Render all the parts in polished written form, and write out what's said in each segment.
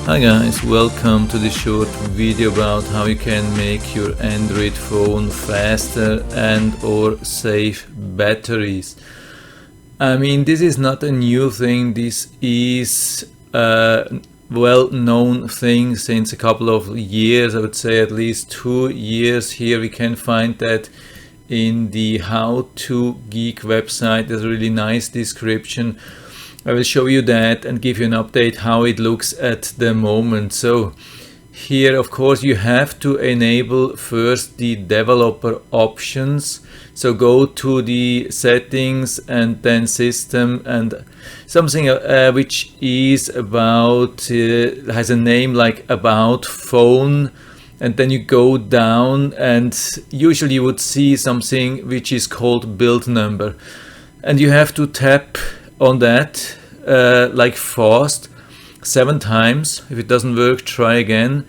Hi guys, welcome to this short video about how you can make your Android phone faster and or save batteries. I mean, this is not a new thing. This is a well-known thing since a couple of years. I would say at least 2 years. Here we can find that in the How to Geek website. There's a really nice description. I will show you that and give you an update how it looks at the moment. So here, of course, you have to enable first the developer options. So go to the settings and then system and something which is about, has a name like about phone. And then you go down and usually you would see something which is called build number. And you have to tap on that like fast 7 times. If it doesn't work, try again,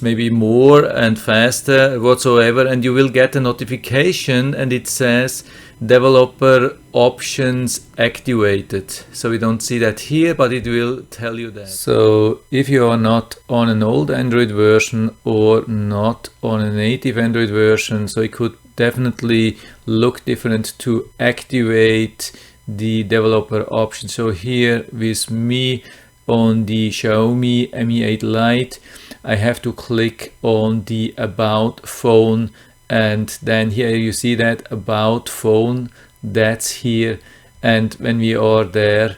maybe more and faster whatsoever, and you will get a notification and it says developer options activated. So we don't see that here, but it will tell you that. So if you are not on an old Android version or not on a native Android version, so it could definitely look different to activate the developer option. So here with me on the Xiaomi Mi 8 Lite, I have to click on the about phone, and then here you see that about phone, that's here. And when we are there,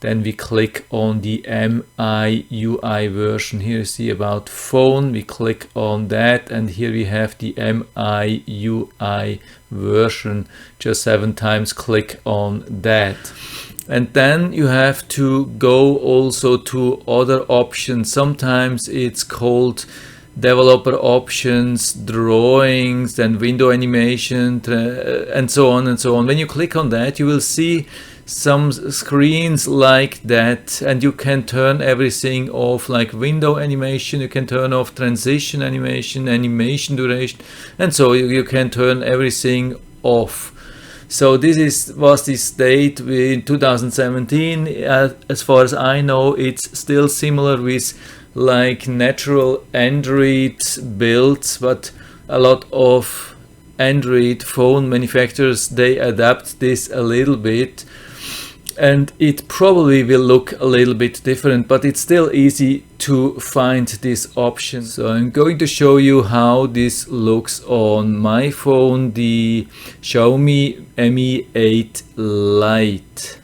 then we click on the MIUI version. Here you see about phone, we click on that, and here we have the MIUI version. Just 7 times click on that. And then you have to go also to other options. Sometimes it's called developer options, drawings, then window animation, and so on and so on. When you click on that, you will see some screens like that, and you can turn everything off, like window animation, you can turn off transition animation, animation duration, and so you can turn everything off. So this was the state in 2017. As far as I know, it's still similar with like natural Android builds, but a lot of Android phone manufacturers, they adapt this a little bit, and it probably will look a little bit different, but it's still easy to find this option. So I'm going to show you how this looks on my phone, the Xiaomi Mi 8 Lite.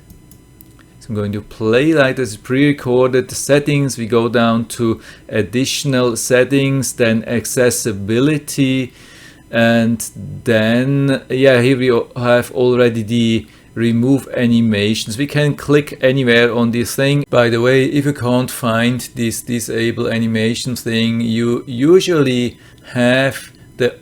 So I'm going to play like this pre-recorded settings. We go down to additional settings, then accessibility, and then here we have already the remove animations. We can click anywhere on this thing. By the way, if you can't find this disable animation thing, you usually have the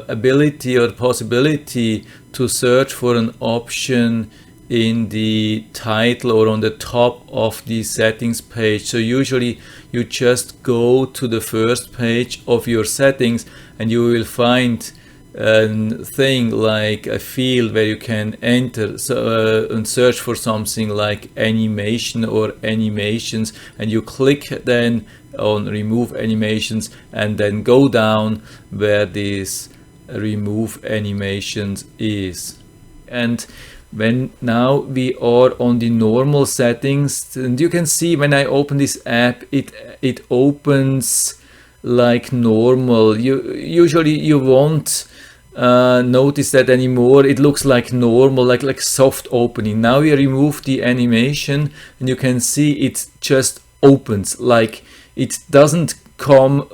ability or possibility to search for an option in the title or on the top of the settings page. So usually you just go to the first page of your settings and you will find a thing like a field where you can enter and search for something like animation or animations, and you click then on remove animations and then go down where this remove animations is. And when now we are on the normal settings, and you can see when I open this app, it opens like normal. Usually you won't notice that anymore. It looks like normal, like soft opening. Now we remove the animation and you can see it just opens, like it doesn't come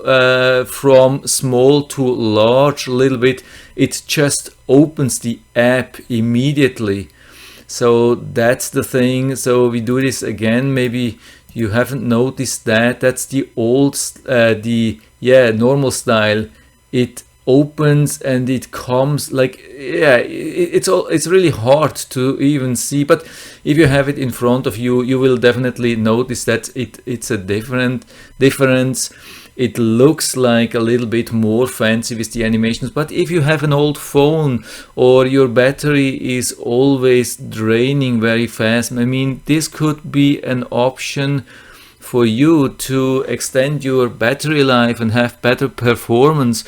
from small to large a little bit. It just opens the app immediately. So that's the thing. So we do this again. Maybe you haven't noticed that. That's the old normal style. It opens and it comes like, it's really hard to even see, but if you have it in front of you, you will definitely notice that it's a difference. It looks like a little bit more fancy with the animations, but if you have an old phone or your battery is always draining very fast, I mean, this could be an option for you to extend your battery life and have better performance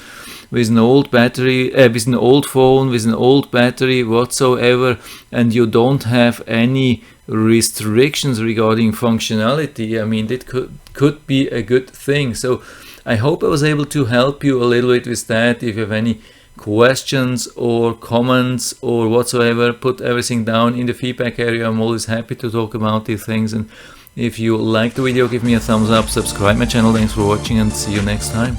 with an old battery, with an old phone, with an old battery whatsoever, and you don't have any restrictions regarding functionality, I mean, that could be a good thing. So I hope I was able to help you a little bit with that. If you have any questions or comments or whatsoever, put everything down in the feedback area. I'm always happy to talk about these things. And if you like the video, give me a thumbs up, subscribe my channel. Thanks for watching, and see you next time.